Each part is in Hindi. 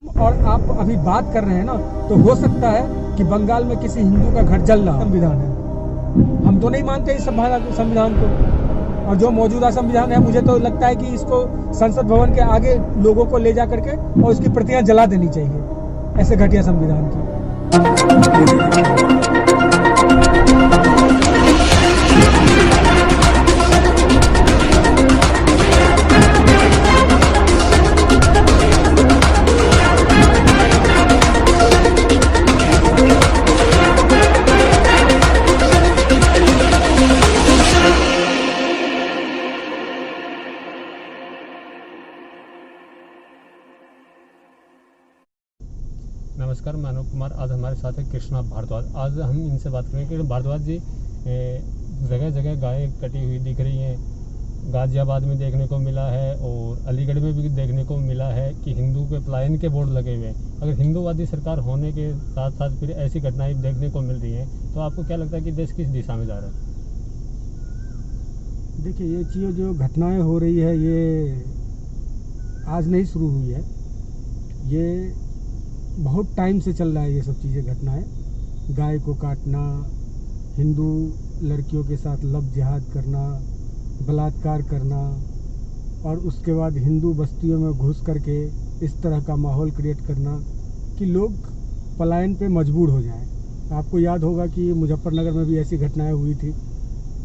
और आप अभी बात कर रहे हैं ना, तो हो सकता है कि बंगाल में किसी हिंदू का घर जल रहा संविधान है। हम तो नहीं मानते इस संविधान को, और जो मौजूदा संविधान है मुझे तो लगता है कि इसको संसद भवन के आगे लोगों को ले जा करके और इसकी प्रतियां जला देनी चाहिए, ऐसे घटिया संविधान की। नमस्कार, मैं अनूप कुमार। आज हमारे साथ है कृष्णा भारद्वाज। आज हम इनसे बात करेंगे कि भारद्वाज जी, जगह जगह गायें कटी हुई दिख रही हैं। गाजियाबाद में देखने को मिला है और अलीगढ़ में भी देखने को मिला है कि हिंदू के पलायन के बोर्ड लगे हुए हैं। अगर हिंदूवादी सरकार होने के साथ साथ फिर ऐसी घटनाएं देखने को मिल रही हैं, तो आपको क्या लगता है कि देश किस दिशा में जा रहा है? देखिए, ये चीज़ जो घटनाएं हो रही है ये आज नहीं शुरू हुई है, ये बहुत टाइम से चल रहा है। ये सब चीज़ें, घटनाएं, गाय को काटना, हिंदू लड़कियों के साथ लव जिहाद करना, बलात्कार करना, और उसके बाद हिंदू बस्तियों में घुस करके इस तरह का माहौल क्रिएट करना कि लोग पलायन पे मजबूर हो जाएं। आपको याद होगा कि मुजफ्फरनगर में भी ऐसी घटनाएं हुई थी।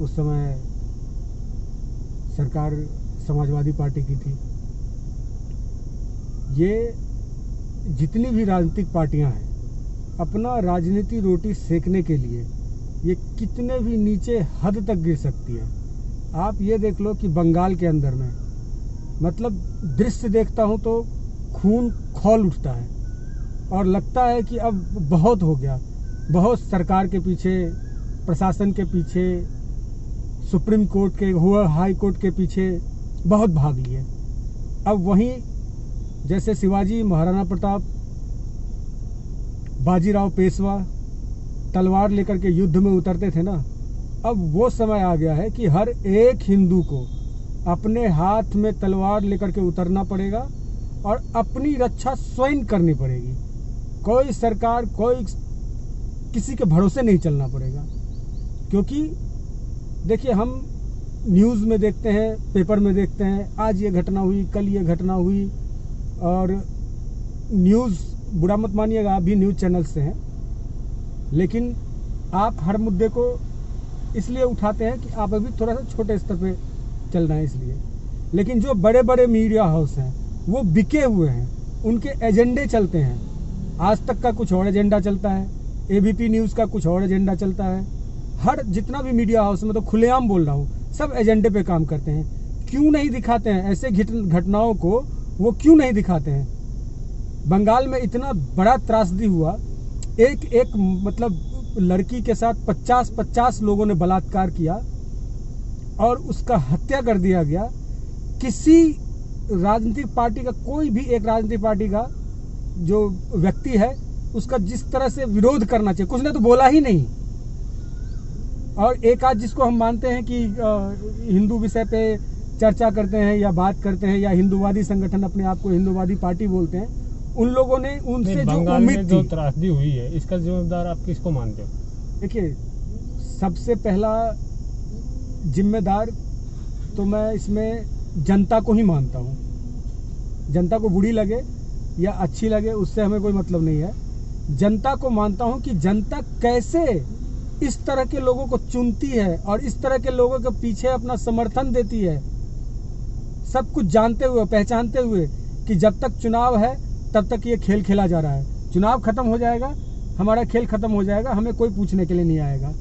उस समय सरकार समाजवादी पार्टी की थी। ये जितनी भी राजनीतिक पार्टियां हैं, अपना राजनीति रोटी सेकने के लिए ये कितने भी नीचे हद तक गिर सकती है। आप ये देख लो कि बंगाल के अंदर में, मतलब दृश्य देखता हूं तो खून खौल उठता है और लगता है कि अब बहुत हो गया। बहुत सरकार के पीछे, प्रशासन के पीछे, सुप्रीम कोर्ट के हुआ, हाई कोर्ट के पीछे बहुत भाग लिए। अब वहीं जैसे शिवाजी, महाराणा प्रताप, बाजीराव पेशवा तलवार लेकर के युद्ध में उतरते थे ना, अब वो समय आ गया है कि हर एक हिंदू को अपने हाथ में तलवार लेकर के उतरना पड़ेगा और अपनी रक्षा स्वयं करनी पड़ेगी। कोई सरकार, कोई किसी के भरोसे नहीं चलना पड़ेगा। क्योंकि देखिए, हम न्यूज़ में देखते हैं, पेपर में देखते हैं, आज ये घटना हुई, कल ये घटना हुई, और न्यूज़, बुरा मत मानिएगा, आप भी न्यूज़ चैनल से हैं, लेकिन आप हर मुद्दे को इसलिए उठाते हैं कि आप अभी थोड़ा सा छोटे स्तर पे चल रहे हैं इसलिए। लेकिन जो बड़े बड़े मीडिया हाउस हैं वो बिके हुए हैं, उनके एजेंडे चलते हैं। आज तक का कुछ और एजेंडा चलता है, एबीपी न्यूज़ का कुछ और एजेंडा चलता है। हर जितना भी मीडिया हाउस, मैं तो खुलेआम बोल रहा हूँ, सब एजेंडे पे काम करते हैं। क्यों नहीं दिखाते हैं ऐसे घटनाओं को? वो क्यों नहीं दिखाते हैं? बंगाल में इतना बड़ा त्रासदी हुआ, एक मतलब लड़की के साथ 50 लोगों ने बलात्कार किया और उसका हत्या कर दिया गया। किसी राजनीतिक पार्टी का, कोई भी एक राजनीतिक पार्टी का जो व्यक्ति है, उसका जिस तरह से विरोध करना चाहिए, कुछ ने तो बोला ही नहीं। और एक आज जिसको हम मानते हैं कि हिंदू विषय पे चर्चा करते हैं या बात करते हैं, या हिंदूवादी संगठन अपने आप को हिंदूवादी पार्टी बोलते हैं, उन लोगों ने उनसे जो उम्मीद थी, जो त्रासदी हुई है, इसका जिम्मेदार आप किसको मानते हो? देखिए, सबसे पहला जिम्मेदार तो मैं इसमें जनता को ही मानता हूँ। जनता को बुरी लगे या अच्छी लगे, उससे हमें कोई मतलब नहीं है। जनता को मानता हूँ कि जनता कैसे इस तरह के लोगों को चुनती है और इस तरह के लोगों के पीछे अपना समर्थन देती है, सब कुछ जानते हुए, पहचानते हुए कि जब तक चुनाव है तब तक ये खेल खेला जा रहा है। चुनाव खत्म हो जाएगा, हमारा खेल खत्म हो जाएगा, हमें कोई पूछने के लिए नहीं आएगा।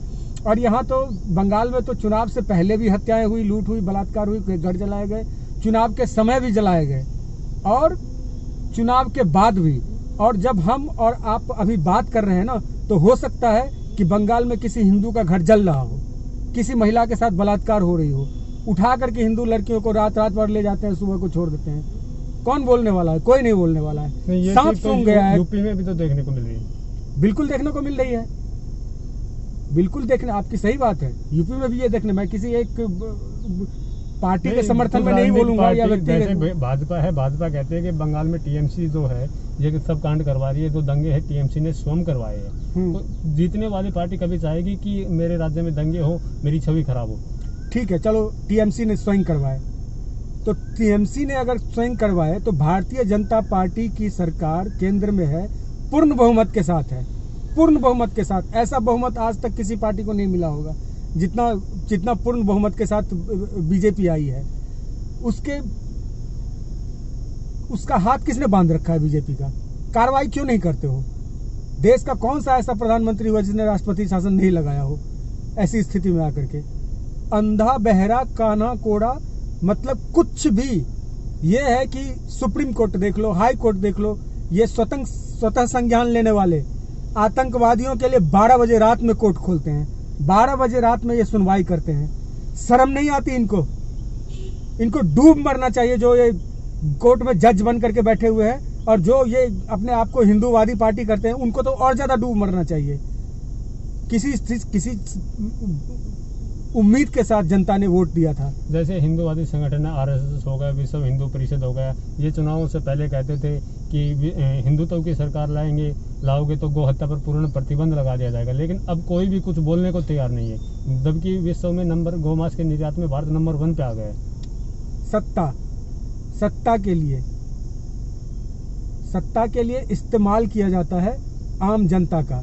और यहाँ तो बंगाल में तो चुनाव से पहले भी हत्याएं हुई, लूट हुई, बलात्कार हुई, घर जलाए गए, चुनाव के समय भी जलाए गए और चुनाव के बाद भी। और जब हम और आप अभी बात कर रहे हैं ना, तो हो सकता है कि बंगाल में किसी हिंदू का घर जल रहा हो, किसी महिला के साथ बलात्कार हो रही हो, उठा करके हिंदू लड़कियों को रात भर ले जाते हैं, सुबह को छोड़ देते हैं। कौन बोलने वाला है? कोई नहीं बोलने वाला है। सांप सूंघ गया है। यूपी में भी तो देखने को मिल रही है। बिल्कुल देखने को मिल रही है, बिल्कुल देखने, आपकी सही बात है। यूपी में भी ये देखने, मैं किसी एक पार्टी के समर्थन में नहीं बोलूंगा या जैसे व्यक्ति भाजपा है, भाजपा कहते हैं कि बंगाल में टीएमसी जो है ये सब कांड करवा रही है, जो दंगे है टीएमसी ने स्वयं करवाए हैं। तो जीतने वाली पार्टी कभी चाहेगी कि मेरे राज्य में दंगे हो, मेरी छवि खराब हो। ठीक है, चलो टीएमसी ने स्वयं करवाए, तो टीएमसी ने अगर स्वयं करवाए तो भारतीय जनता पार्टी की सरकार केंद्र में है, पूर्ण बहुमत के साथ है, पूर्ण बहुमत के साथ। ऐसा बहुमत आज तक किसी पार्टी को नहीं मिला होगा जितना पूर्ण बहुमत के साथ बीजेपी आई है। उसका हाथ किसने बांध रखा है बीजेपी का? कार्रवाई क्यों नहीं करते हो? देश का कौन सा ऐसा प्रधानमंत्री हुआ जिसने राष्ट्रपति शासन नहीं लगाया हो? ऐसी स्थिति में आकर के अंधा बहरा काना कोड़ा, मतलब कुछ भी। ये है कि सुप्रीम कोर्ट देख लो, हाई कोर्ट देख लो, ये स्वतः संज्ञान लेने वाले आतंकवादियों के लिए 12 बजे रात में कोर्ट खोलते हैं, 12 बजे रात में ये सुनवाई करते हैं। शर्म नहीं आती इनको? इनको डूब मरना चाहिए जो ये कोर्ट में जज बन करके बैठे हुए हैं, और जो ये अपने आप को हिंदूवादी पार्टी करते हैं उनको तो और ज्यादा डूब मरना चाहिए। किसी उम्मीद के साथ जनता ने वोट दिया था। जैसे हिंदूवादी संगठन है, आरएसएस हो गया, विश्व हिंदू परिषद हो गया, ये चुनावों से पहले कहते थे कि हिंदुत्व की सरकार लाओगे तो गौ हत्या पर पूर्ण प्रतिबंध लगा दिया जाएगा, लेकिन अब कोई भी कुछ बोलने को तैयार नहीं है, जबकि विश्व में गौमांस के निर्यात में भारत नंबर 1 पे आ गया है। सत्ता के लिए इस्तेमाल किया जाता है आम जनता का।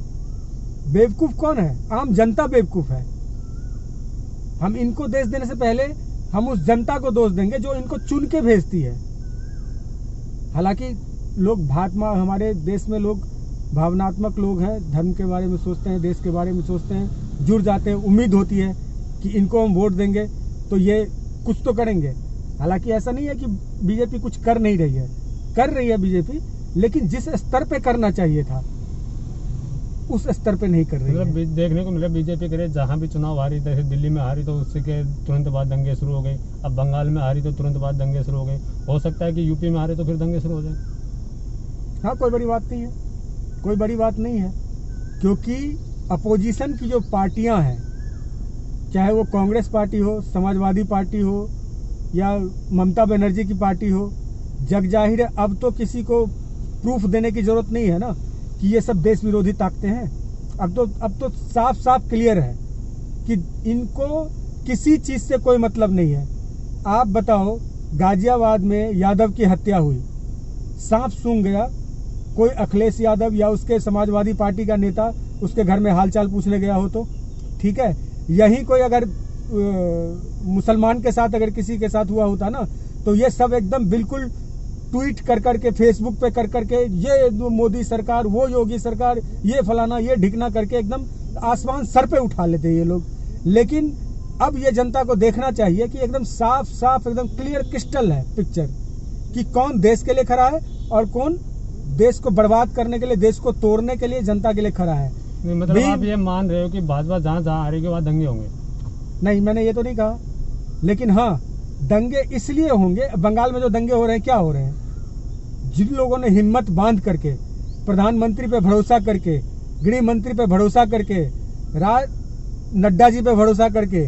बेवकूफ कौन है? आम जनता बेवकूफ है। हम इनको देश देने से पहले हम उस जनता को दोष देंगे जो इनको चुन के भेजती है। हालांकि लोग हमारे देश में लोग भावनात्मक लोग हैं, धर्म के बारे में सोचते हैं, देश के बारे में सोचते हैं, जुड़ जाते हैं, उम्मीद होती है कि इनको हम वोट देंगे तो ये कुछ तो करेंगे। हालांकि ऐसा नहीं है कि बीजेपी कुछ कर नहीं रही है, कर रही है बीजेपी, लेकिन जिस स्तर पे करना चाहिए था उस स्तर पे नहीं कर रही है। देखने को मिला बीजेपी करे जहां भी चुनाव हारी, जैसे दिल्ली में हारी तो उससे के तुरंत बाद दंगे शुरू हो गए, अब बंगाल में हारी तो तुरंत बाद दंगे शुरू हो गए, हो सकता है कि यूपी में हारे तो फिर दंगे शुरू हो जाए। हाँ, कोई बड़ी बात नहीं है, कोई बड़ी बात नहीं है, क्योंकि अपोजिशन की जो पार्टियां हैं, चाहे वो कांग्रेस पार्टी हो, समाजवादी पार्टी हो या ममता बनर्जी की पार्टी हो, जग जाहिर है अब तो किसी को प्रूफ देने की जरूरत नहीं है ना कि ये सब देश विरोधी ताकतें हैं। अब तो साफ साफ क्लियर है कि इनको किसी चीज से कोई मतलब नहीं है। आप बताओ, गाजियाबाद में यादव की हत्या हुई, सांप सूंघ गया, कोई अखिलेश यादव या उसके समाजवादी पार्टी का नेता उसके घर में हालचाल पूछने गया हो तो ठीक है। यही कोई अगर मुसलमान के साथ अगर किसी के साथ हुआ होता ना तो ये सब एकदम बिल्कुल ट्वीट कर करके, फेसबुक पे कर करके, ये मोदी सरकार, वो योगी सरकार, ये फलाना, ये ढिकना करके एकदम आसमान सर पे उठा लेते ये लोग। लेकिन अब ये जनता को देखना चाहिए कि एकदम साफ साफ एकदम क्लियर क्रिस्टल है पिक्चर कि कौन देश के लिए खड़ा है और कौन देश को बर्बाद करने के लिए, देश को तोड़ने के लिए जनता के लिए खड़ा है। मतलब आप ये मान रहे हो कि भाजपा जहाँ हारेगी वहाँ दंगे होंगे? नहीं, मैंने ये तो नहीं कहा, लेकिन हाँ, दंगे इसलिए होंगे। बंगाल में जो दंगे हो रहे हैं, क्या हो रहे हैं? जिन लोगों ने हिम्मत बांध करके, प्रधानमंत्री पे भरोसा करके, गृह मंत्री पे भरोसा करके, नड्डा जी पे भरोसा करके,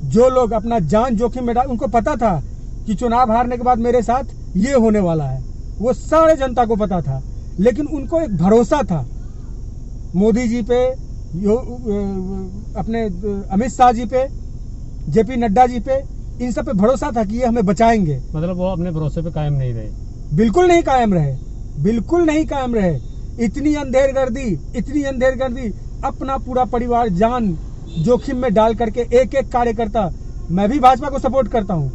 जो लोग अपना जान जोखिम में डाल, उनको पता था कि चुनाव हारने के बाद मेरे साथ ये होने वाला है, वो सारे जनता को पता था, लेकिन उनको एक भरोसा था मोदी जी पे, अपने अमित शाह जी पे, जेपी नड्डा जी पे, इन सब पे भरोसा था कि ये हमें बचाएंगे। मतलब वो अपने भरोसे पे कायम नहीं रहे? बिल्कुल नहीं कायम रहे, बिल्कुल नहीं कायम रहे। इतनी अंधेरगर्दी, अपना पूरा परिवार जान जोखिम में डाल करके, एक एक कार्यकर्ता, मैं भी भाजपा को सपोर्ट करता हूँ,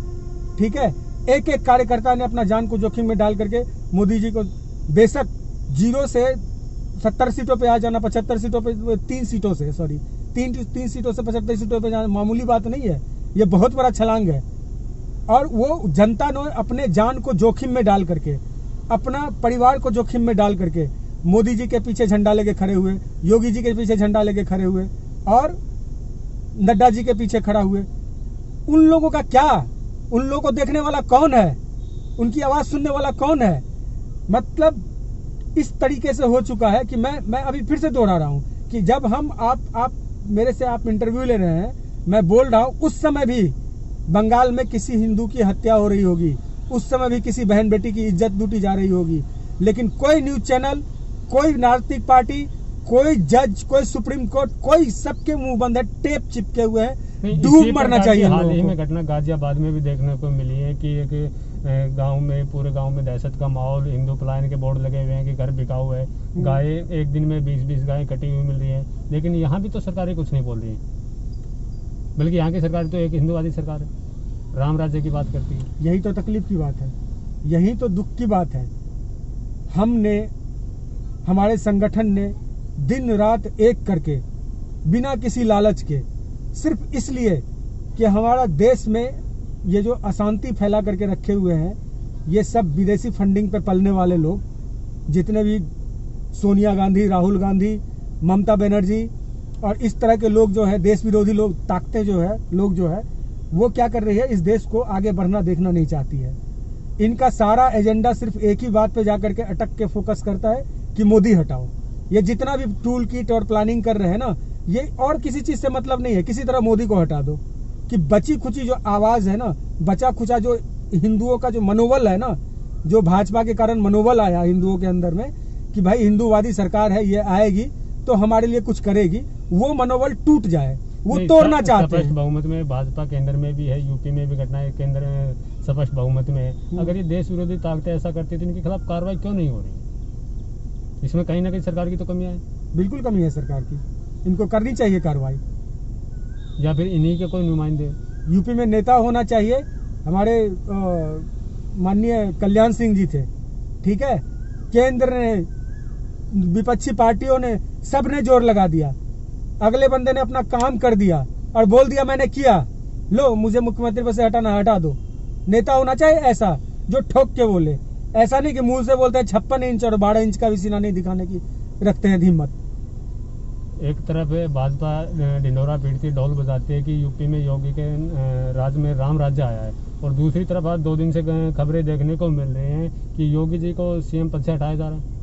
ठीक है, एक एक कार्यकर्ता ने अपना जान को जोखिम में डाल करके मोदी जी को, बेशक 0 से 70 सीटों पे आ जाना, 75 सीटों पे, 3 सीटों से 75 सीटों पे जाना मामूली बात नहीं है, ये बहुत बड़ा छलांग है। और वो जनता ने अपने जान को जोखिम में डाल करके, अपना परिवार को जोखिम में डाल करके मोदी जी के पीछे झंडा लेके खड़े हुए, योगी जी के पीछे झंडा लेके खड़े हुए और नड्डा जी के पीछे खड़ा हुए। उन लोगों का क्या? उन लोगों को देखने वाला कौन है? उनकी आवाज सुनने वाला कौन है? मतलब इस तरीके से हो चुका है कि मैं अभी फिर से दोहरा रहा हूं कि जब हम आप मेरे से आप इंटरव्यू ले रहे हैं, मैं बोल रहा हूं, उस समय भी बंगाल में किसी हिंदू की हत्या हो रही होगी, उस समय भी किसी बहन बेटी की इज्जत लूटी जा रही होगी, लेकिन कोई न्यूज चैनल, कोई राजनीतिक पार्टी, कोई जज, कोई सुप्रीम कोर्ट, कोई सबके मुंह बंद है, टेप चिपके हुए हैं। डूब मरना चाहिए। हाल ही में घटना गाजियाबाद में भी देखने को मिली है कि एक गांव में, पूरे गांव में दहशत का माहौल, हिंदू पलायन के बोर्ड लगे हुए हैं कि घर बिकाऊ है, गाय एक दिन में 20-20 गायें कटी हुई मिल रही हैं, लेकिन यहाँ भी तो सरकारें कुछ नहीं बोल रही हैं, बल्कि यहाँ की सरकार तो एक हिंदूवादी सरकार है, राम राज्य की बात करती है। यही तो तकलीफ की बात है, यही तो दुख की बात है। हमने, हमारे संगठन ने दिन रात एक करके, बिना किसी लालच के, सिर्फ इसलिए कि हमारा देश में ये जो अशांति फैला करके रखे हुए हैं, ये सब विदेशी फंडिंग पे पलने वाले लोग, जितने भी सोनिया गांधी, राहुल गांधी, ममता बनर्जी और इस तरह के लोग जो है, देश विरोधी लोग, ताकतें जो है, लोग जो है, वो क्या कर रही है, इस देश को आगे बढ़ना देखना नहीं चाहती है। इनका सारा एजेंडा सिर्फ एक ही बात पे जाकर के अटक के फोकस करता है कि मोदी हटाओ। ये जितना भी टूल किट और प्लानिंग कर रहे हैं ना, ये और किसी चीज से मतलब नहीं है, किसी तरह मोदी को हटा दो, कि बची खुची जो आवाज है ना, बचा खुचा जो हिंदुओं का जो मनोबल है ना, जो भाजपा के कारण मनोबल आया हिंदुओं के अंदर में कि भाई हिंदूवादी सरकार है, ये आएगी तो हमारे लिए कुछ करेगी, वो मनोबल टूट जाए, वो तोड़ना चाहते हैं। बहुमत में भाजपा केंद्र में भी है, यूपी में भी घटनाएं केंद्र में स्पष्ट बहुमत में है। अगर ये देश विरोधी ताकतें ऐसा करती तो इनके खिलाफ कार्रवाई क्यों नहीं हो रही? इसमें कहीं ना कहीं सरकार की तो कमियां है। बिल्कुल कमी है सरकार की, इनको करनी चाहिए कार्रवाई, या फिर इन्हीं के कोई नुमाइंदे। यूपी में नेता होना चाहिए। हमारे माननीय कल्याण सिंह जी थे, ठीक है, केंद्र ने, विपक्षी पार्टियों ने, सब ने जोर लगा दिया, अगले बंदे ने अपना काम कर दिया और बोल दिया मैंने किया, लो मुझे मुख्यमंत्री पद से हटाना, हटा दो। नेता होना चाहिए ऐसा जो ठोक के बोले, ऐसा नहीं कि मुंह से बोलते हैं 56 इंच और 12 इंच का भी सीना नहीं दिखाने की रखते हैं हिम्मत। एक तरफ भाजपा ढिंडोरा पीटती, ढोल बजाती है कि यूपी में योगी के राज में राम राज्य आया है, और दूसरी तरफ आज 2 दिन से खबरें देखने को मिल रही हैं कि योगी जी को सीएम पद से हटाया जा रहा है।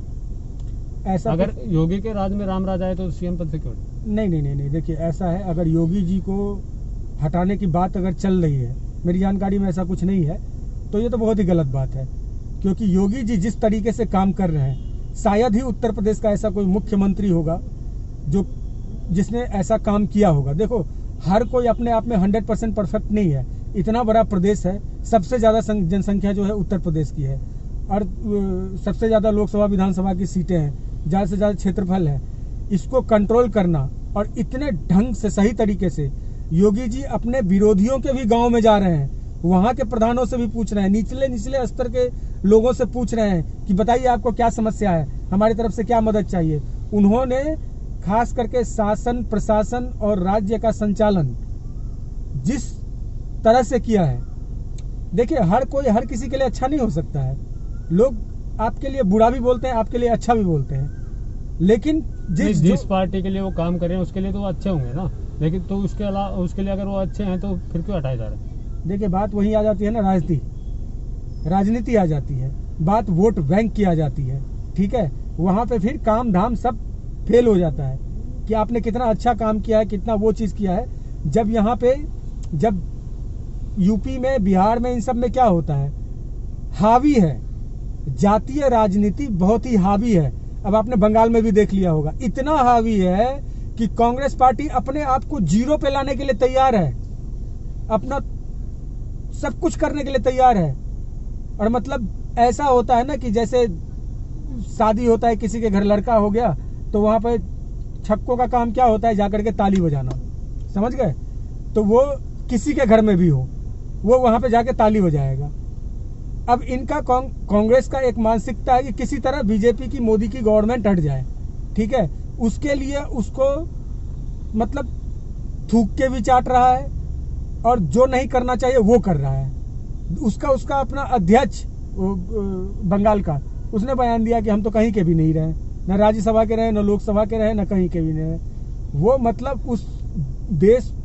ऐसा अगर योगी के राज में राम राज आए तो सीएम पद से क्यों? नहीं, देखिए ऐसा है, अगर योगी जी को हटाने की बात अगर चल रही है, मेरी जानकारी में ऐसा कुछ नहीं है, तो ये तो बहुत ही गलत बात है, क्योंकि योगी जी जिस तरीके से काम कर रहे हैं, शायद ही उत्तर प्रदेश का ऐसा कोई मुख्यमंत्री होगा जो जिसने ऐसा काम किया होगा। देखो, हर कोई अपने आप में 100% परफेक्ट नहीं है, इतना बड़ा प्रदेश है, सबसे ज्यादा जनसंख्या जो है उत्तर प्रदेश की है, और सबसे ज्यादा लोकसभा विधानसभा की सीटें हैं, ज्यादा से ज्यादा क्षेत्रफल है, इसको कंट्रोल करना, और इतने ढंग से, सही तरीके से योगी जी अपने विरोधियों के भी गांव में जा रहे हैं, वहां के प्रधानों से भी पूछ रहे हैं, निचले स्तर के लोगों से पूछ रहे हैं कि बताइए आपको क्या समस्या है, हमारी तरफ से क्या मदद चाहिए। उन्होंने खास करके शासन, प्रशासन और राज्य का संचालन जिस तरह से किया है, देखिए हर कोई हर किसी के लिए अच्छा नहीं हो सकता है, लोग आपके लिए बुरा भी बोलते हैं, आपके लिए अच्छा भी बोलते हैं, लेकिन जिस पार्टी के लिए वो काम कर रहे हैं उसके लिए तो वो अच्छे होंगे ना, लेकिन तो उसके अलावा उसके लिए अगर वो अच्छे हैं तो फिर क्यों हटाए जा रहे हैं? देखिए बात वही आ जाती है ना, राजनीति आ जाती है, बात वोट बैंक की आ जाती है, ठीक है, वहां पे फिर काम धाम सब फेल हो जाता है कि आपने कितना अच्छा काम किया है, कितना वो चीज किया है। जब यहाँ पे, जब यूपी में, बिहार में, इन सब में क्या होता है, हावी है, जातीय राजनीति बहुत ही हावी है। अब आपने बंगाल में भी देख लिया होगा, इतना हावी है कि कांग्रेस पार्टी अपने आप को जीरो पे लाने के लिए तैयार है, अपना सब कुछ करने के लिए तैयार है। और मतलब ऐसा होता है ना कि जैसे शादी होता है, किसी के घर लड़का हो गया तो वहां पे छक्कों का काम क्या होता है, जाकर के ताली बजाना, समझ गए, तो वो किसी के घर में भी हो, वो वहां पे जाके ताली बजाएगा। अब इनका कांग्रेस का एक मानसिकता है कि किसी तरह बीजेपी की, मोदी की गवर्नमेंट हट जाए, ठीक है, उसके लिए उसको मतलब थूक के भी चाट रहा है, और जो नहीं करना चाहिए वो कर रहा है। उसका अपना अध्यक्ष बंगाल का, उसने बयान दिया कि हम तो कहीं के भी नहीं रहे, न राज्यसभा के रहे, न लोकसभा के रहे, न कहीं के भी नहीं रहे। वो मतलब उस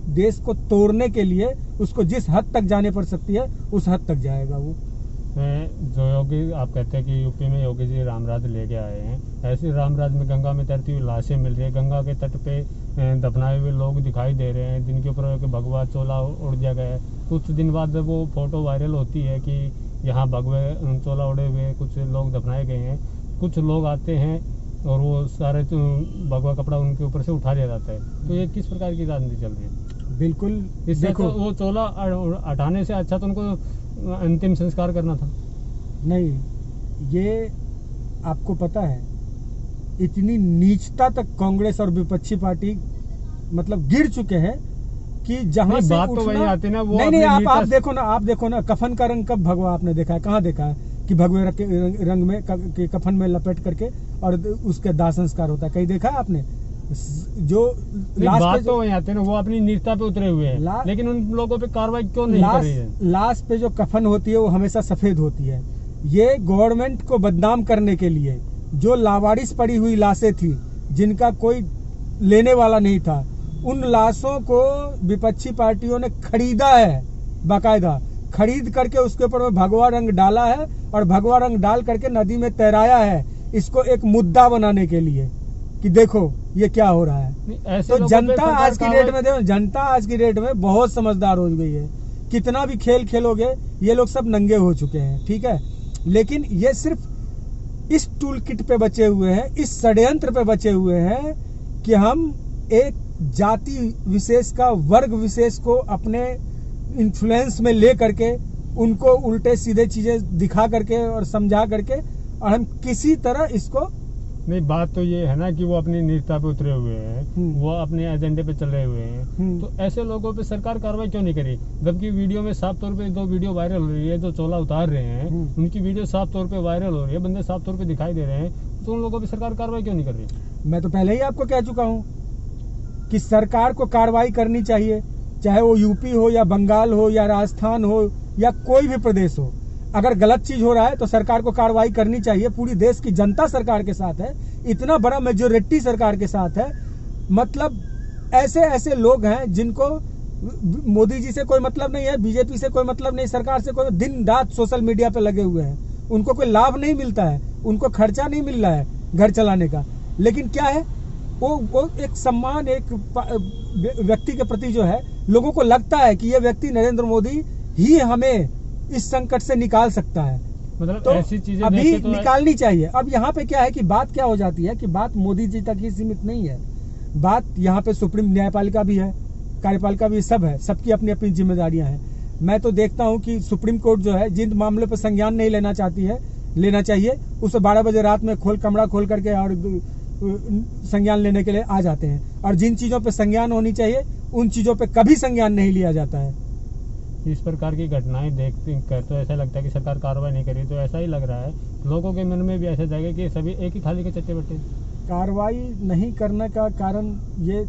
देश को तोड़ने के लिए उसको जिस हद तक जाने पड़ सकती है उस हद तक जाएगा वो। जो योगी आप कहते हैं कि यूपी में योगी जी रामराज लेके आए हैं, ऐसे रामराज में गंगा में तैरती हुई लाशें मिल रही है, गंगा के तट पे दफनाए हुए लोग दिखाई दे रहे हैं जिनके ऊपर भगवा चोला उड़ दिया गया है। कुछ दिन बाद वो फोटो वायरल होती है कि यहाँ भगवे चोला उड़े हुए कुछ लोग दफनाए गए हैं। कुछ लोग आते हैं और वो सारे भगवा कपड़ा उनके ऊपर से उठा लिया जाता है। तो ये किस प्रकार की राजनीति चल रही है? बिल्कुल, इससे देखो तो वो चोला हटाने से अच्छा तो उनको अंतिम संस्कार करना था। नहीं, ये आपको पता है इतनी नीचता तक कांग्रेस और विपक्षी पार्टी मतलब गिर चुके हैं कि जहां से बात तो वही आती है ना, वो नहीं आप देखो ना कफन का रंग कब भगवा आपने देखा है? कहाँ देखा है कि भगवे रंग में कफन में लपेट करके और उसके दाह संस्कार होता है? कहीं देखा है आपने? जो बात तो वही आती है ना, वो अपनी नीचता पे उतरे हुए हैं, लेकिन उन लोगों पे कार्रवाई क्यों नहीं कर रही है? लाश पे जो कफन होती है वो हमेशा सफेद होती है। ये गवर्नमेंट को बदनाम करने के लिए जो लावारिस पड़ी हुई लाशें थी जिनका कोई लेने वाला नहीं था, उन लाशों को विपक्षी पार्टियों ने खरीदा है, बाकायदा खरीद करके उसके ऊपर में भगवा रंग डाला है और भगवा रंग डाल करके नदी में तैराया है, इसको एक मुद्दा बनाने के लिए कि देखो ये क्या हो रहा है। तो जनता आज की डेट में देखो, जनता आज की डेट में बहुत समझदार हो गई है। कितना भी खेल खेलोगे ये लोग सब नंगे हो चुके हैं, ठीक है। लेकिन ये सिर्फ इस टूल किट पे बचे हुए हैं, इस षड्यंत्र पे बचे हुए हैं कि हम एक जाति विशेष का, वर्ग विशेष को अपने इन्फ्लुएंस में ले करके उनको उल्टे सीधे चीजें दिखा करके और समझा करके और हम किसी तरह इसको नहीं। बात तो ये है ना कि वो अपनी नीचता पे उतरे हुए हैं, वो अपने एजेंडे पे चल रहे हुए हैं। तो ऐसे लोगों पे सरकार कार्रवाई क्यों नहीं करी? जबकि वीडियो में साफ तौर पे 2 वीडियो वायरल हो रही है, जो चोला उतार रहे हैं उनकी वीडियो साफ तौर पे वायरल हो रही है, बंदे साफ तौर पे दिखाई दे रहे हैं, तो उन लोगों पे सरकार कार्रवाई क्यों नहीं कर रही? मैं तो पहले ही आपको कह चुका हूँ कि सरकार को कार्रवाई करनी चाहिए, चाहे वो यूपी हो या बंगाल हो या राजस्थान हो या कोई भी प्रदेश हो। अगर गलत चीज हो रहा है तो सरकार को कार्रवाई करनी चाहिए। पूरी देश की जनता सरकार के साथ है, इतना बड़ा मेजोरिटी सरकार के साथ है। मतलब ऐसे ऐसे लोग हैं जिनको मोदी जी से कोई मतलब नहीं है, बीजेपी से कोई मतलब नहीं, सरकार से कोई, दिन रात सोशल मीडिया पे लगे हुए हैं, उनको कोई लाभ नहीं मिलता है, उनको खर्चा नहीं मिल रहा है घर चलाने का। लेकिन क्या है, वो एक सम्मान, एक व्यक्ति के प्रति जो है, लोगों को लगता है कि ये व्यक्ति नरेंद्र मोदी ही हमें इस संकट से निकाल सकता है। मतलब तो ऐसी चीजें अभी तो निकालनी चाहिए। अब यहाँ पे क्या है कि बात क्या हो जाती है कि बात मोदी जी तक ही सीमित नहीं है, बात यहाँ पे सुप्रीम न्यायपालिका भी है, कार्यपालिका भी, सब है, सबकी अपनी अपनी जिम्मेदारियां हैं। मैं तो देखता हूँ कि सुप्रीम कोर्ट जो है जिन मामलों पर संज्ञान नहीं लेना चाहती है, लेना चाहिए, उसे 12 बजे रात में कमरा खोल करके और संज्ञान लेने के लिए आ जाते हैं। और जिन चीजों पे संज्ञान होनी चाहिए उन चीजों पे कभी संज्ञान नहीं लिया जाता है। इस प्रकार की घटनाएं देखते कर तो ऐसा लगता है कि सरकार कार्रवाई नहीं करी, तो ऐसा ही लग रहा है लोगों के मन में भी ऐसा जाएगा कि सभी एक ही थाली के चट्टे बट्टे। कार्रवाई नहीं करने का कारण ये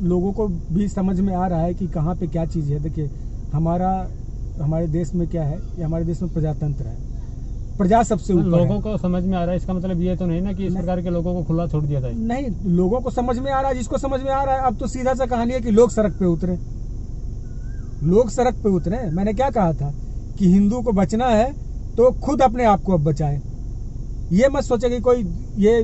लोगों को भी समझ में आ रहा है कि कहाँ पे क्या चीज़ है। देखिए, हमारे देश में क्या है, हमारे देश में प्रजातंत्र है, प्रजा सबसे ऊपर। लोगों को समझ में आ रहा है, इसका मतलब ये तो नहीं ना कि इस प्रकार के लोगों को खुला छोड़ दिया जाए। नहीं, लोगों को समझ में आ रहा है, जिसको समझ में आ रहा है। अब तो सीधा सा कहानी है कि लोग सड़क पे उतरे, लोग सड़क पे उतरे। मैंने क्या कहा था कि हिंदू को बचना है तो खुद अपने आप को अब बचाए। ये मत सोचे कि कोई ये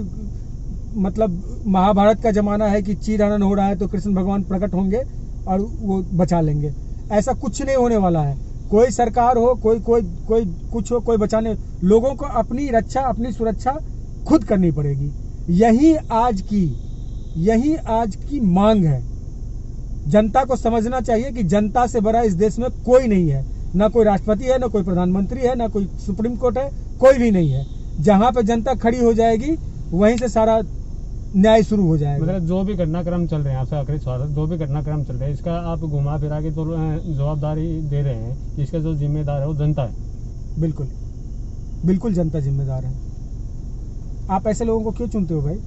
मतलब महाभारत का जमाना है कि चीर हनन हो रहा है तो कृष्ण भगवान प्रकट होंगे और वो बचा लेंगे। ऐसा कुछ नहीं होने वाला है। कोई सरकार हो, कोई कुछ हो, कोई बचाने, लोगों को अपनी रक्षा, अपनी सुरक्षा खुद करनी पड़ेगी। यही आज की मांग है। जनता को समझना चाहिए कि जनता से बड़ा इस देश में कोई नहीं है, ना कोई राष्ट्रपति है, ना कोई प्रधानमंत्री है, ना कोई सुप्रीम कोर्ट है, कोई भी नहीं है। जहां पे जनता खड़ी हो जाएगी वहीं से सारा न्याय शुरू हो जाएगा। मतलब जो भी घटनाक्रम चल रहे हैं, आपसे आखिरी सवाल, जो भी घटनाक्रम चल रहे हैं, इसका आप घुमा फिरा के तो जवाबदारी दे रहे हैं कि इसका जो जिम्मेदार है वो जनता है। बिल्कुल बिल्कुल जनता जिम्मेदार है। आप ऐसे लोगों को क्यों चुनते हो भाई?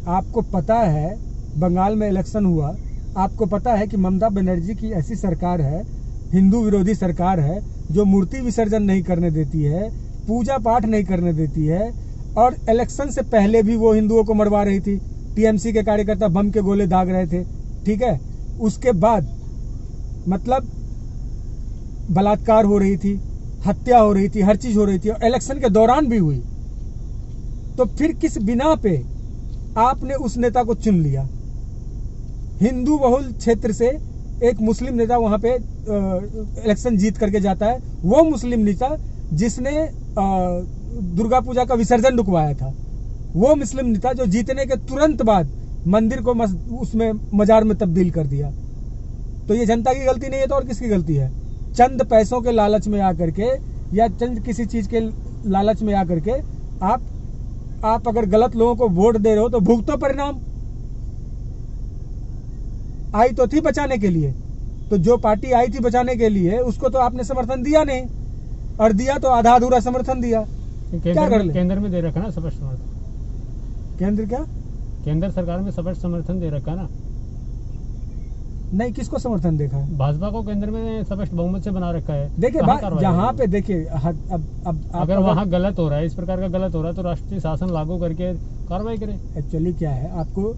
आपको पता है बंगाल में इलेक्शन हुआ, आपको पता है कि ममता बनर्जी की ऐसी सरकार है, हिंदू विरोधी सरकार है, जो मूर्ति विसर्जन नहीं करने देती है, पूजा पाठ नहीं करने देती है, और इलेक्शन से पहले भी वो हिंदुओं को मरवा रही थी। टीएमसी के कार्यकर्ता बम के गोले दाग रहे थे, ठीक है। उसके बाद मतलब बलात्कार हो रही थी, हत्या हो रही थी, हर चीज हो रही थी, और इलेक्शन के दौरान भी हुई, तो फिर किस बिना पे आपने उस नेता को चुन लिया? हिंदू बहुल क्षेत्र से एक मुस्लिम नेता वहां पे इलेक्शन जीत करके जाता है, वो मुस्लिम नेता जिसने दुर्गा पूजा का विसर्जन रुकवाया था, वो मुस्लिम नेता जो जीतने के तुरंत बाद मंदिर को उसमें मजार में तब्दील कर दिया। तो ये जनता की गलती नहीं है तो और किसकी गलती है? चंद पैसों के लालच में आकर के या चंद किसी चीज के लालच में आकर के आप अगर गलत लोगों को वोट दे रहे हो तो भुगतो परिणाम। आई तो थी बचाने के लिए, तो जो पार्टी आई थी बचाने के लिए उसको तो आपने समर्थन दिया नहीं, और दिया तो आधा अधूरा समर्थन दिया। क्या कर ले? केंद्र में दे रखा ना स्पष्ट समर्थन। केंद्र क्या? केंद्र सरकार में स्पष्ट समर्थन दे रखा ना। नहीं, किसको समर्थन देखा है? भाजपा को केंद्र में स्पष्ट बहुमत से बना रखा है। देखिए जहाँ पे देखिए अब अगर वहाँ गलत हो रहा है, इस प्रकार का गलत हो रहा है, तो राष्ट्रीय शासन लागू करके कार्रवाई करें। एक्चुअली क्या है, आपको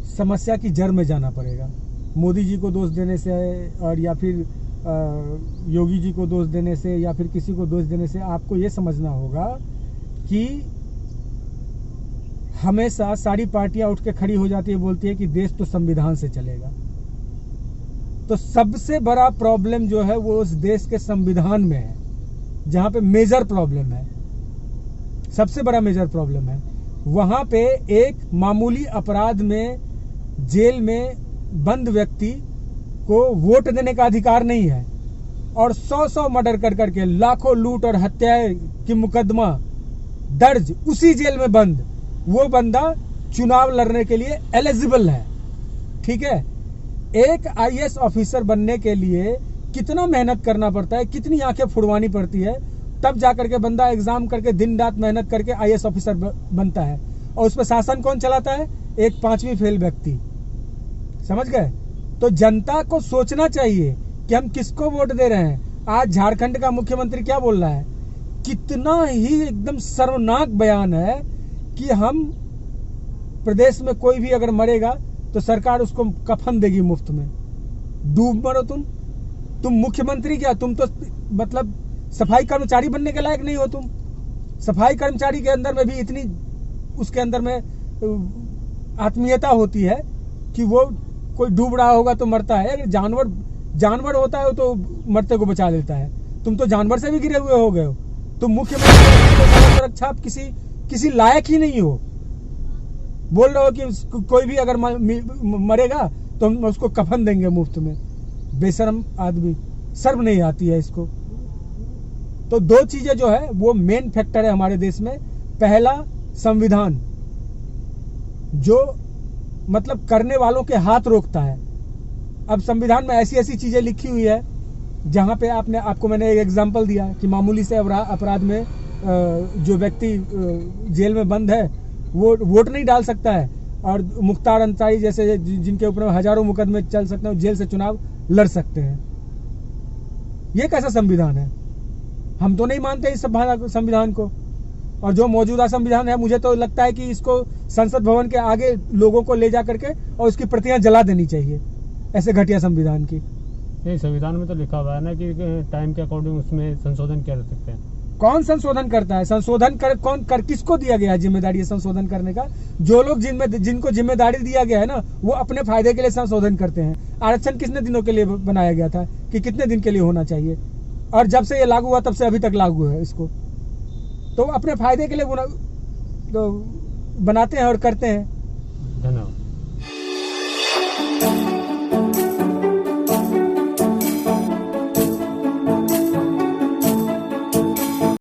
समस्या की जड़ में जाना पड़ेगा। मोदी जी को दोष देने से और या फिर योगी जी को दोष देने से या फिर किसी को दोष देने से आपको ये समझना होगा कि हमेशा सारी पार्टियां उठ के खड़ी हो जाती है, बोलती है कि देश तो संविधान से चलेगा। तो सबसे बड़ा प्रॉब्लम जो है वो उस देश के संविधान में है, जहां पे मेजर प्रॉब्लम है, सबसे बड़ा मेजर प्रॉब्लम है। वहां पे एक मामूली अपराध में जेल में बंद व्यक्ति को वोट देने का अधिकार नहीं है, और 100 मर्डर कर करके लाखों लूट और हत्याएं की मुकदमा दर्ज उसी जेल में बंद, वो बंदा चुनाव लड़ने के लिए एलिजिबल है। ठीक है, एक आईएएस ऑफिसर बनने के लिए कितना मेहनत करना पड़ता है, कितनी आंखें फुड़वानी पड़ती है, तब जाकर के बंदा एग्जाम करके दिन रात मेहनत करके आईएएस ऑफिसर बनता है। और उस पर शासन कौन चलाता है? एक 5वीं फेल व्यक्ति। समझ गए? तो जनता को सोचना चाहिए कि हम किसको वोट दे रहे हैं। आज झारखंड का मुख्यमंत्री क्या बोल रहा है, कितना ही एकदम शर्मनाक बयान है कि हम प्रदेश में कोई भी अगर मरेगा तो सरकार उसको कफन देगी मुफ्त में। डूब मरो तुम मुख्यमंत्री क्या, तुम तो मतलब सफाई कर्मचारी बनने के लायक नहीं हो। तुम सफाई कर्मचारी के अंदर में भी इतनी उसके अंदर में आत्मीयता होती है कि वो कोई डूब रहा होगा तो मरता है, अगर जानवर होता है तो मरते को बचा लेता है। तुम तो जानवर से भी गिरे हुए हो गए हो। तुम मुख्यमंत्री सुरक्षा आप किसी लायक ही नहीं हो। बोल रहे हो कि कोई भी अगर मरेगा तो हम उसको कफन देंगे मुफ्त में। बेशर्म आदमी, शर्म नहीं आती है इसको। तो 2 चीजें जो है वो मेन फैक्टर है हमारे देश में। पहला, संविधान जो मतलब करने वालों के हाथ रोकता है। अब संविधान में ऐसी ऐसी चीजें लिखी हुई है जहां पे आपको मैंने एक एग्जांपल दिया कि मामूली से अपराध में जो व्यक्ति जेल में बंद है वो वोट नहीं डाल सकता है, और मुख्तार अंसारी जैसे जिनके ऊपर हजारों मुकदमे चल सकते हैं, जेल से चुनाव लड़ सकते हैं। ये कैसा संविधान है? हम तो नहीं मानते इस संविधान को। और जो मौजूदा संविधान है, मुझे तो लगता है कि इसको संसद भवन के आगे लोगों को ले जा करके और उसकी प्रतियां जला देनी चाहिए, ऐसे घटिया संविधान की। नहीं, संविधान में तो लिखा हुआ है ना कि टाइम के अकॉर्डिंग उसमें संशोधन कर सकते हैं। कौन संशोधन करता है? संशोधन किसको दिया गया है जिम्मेदारी है संशोधन करने का? जो लोग जिनको जिम्मेदारी दिया गया है ना, वो अपने फायदे के लिए संशोधन करते हैं। आरक्षण कितने दिनों के लिए बनाया गया था कि कितने दिन के लिए होना चाहिए, और जब से ये लागू हुआ तब से अभी तक लागू है इसको। तो अपने फायदे के लिए बनाते हैं और करते हैं। धन्यवाद।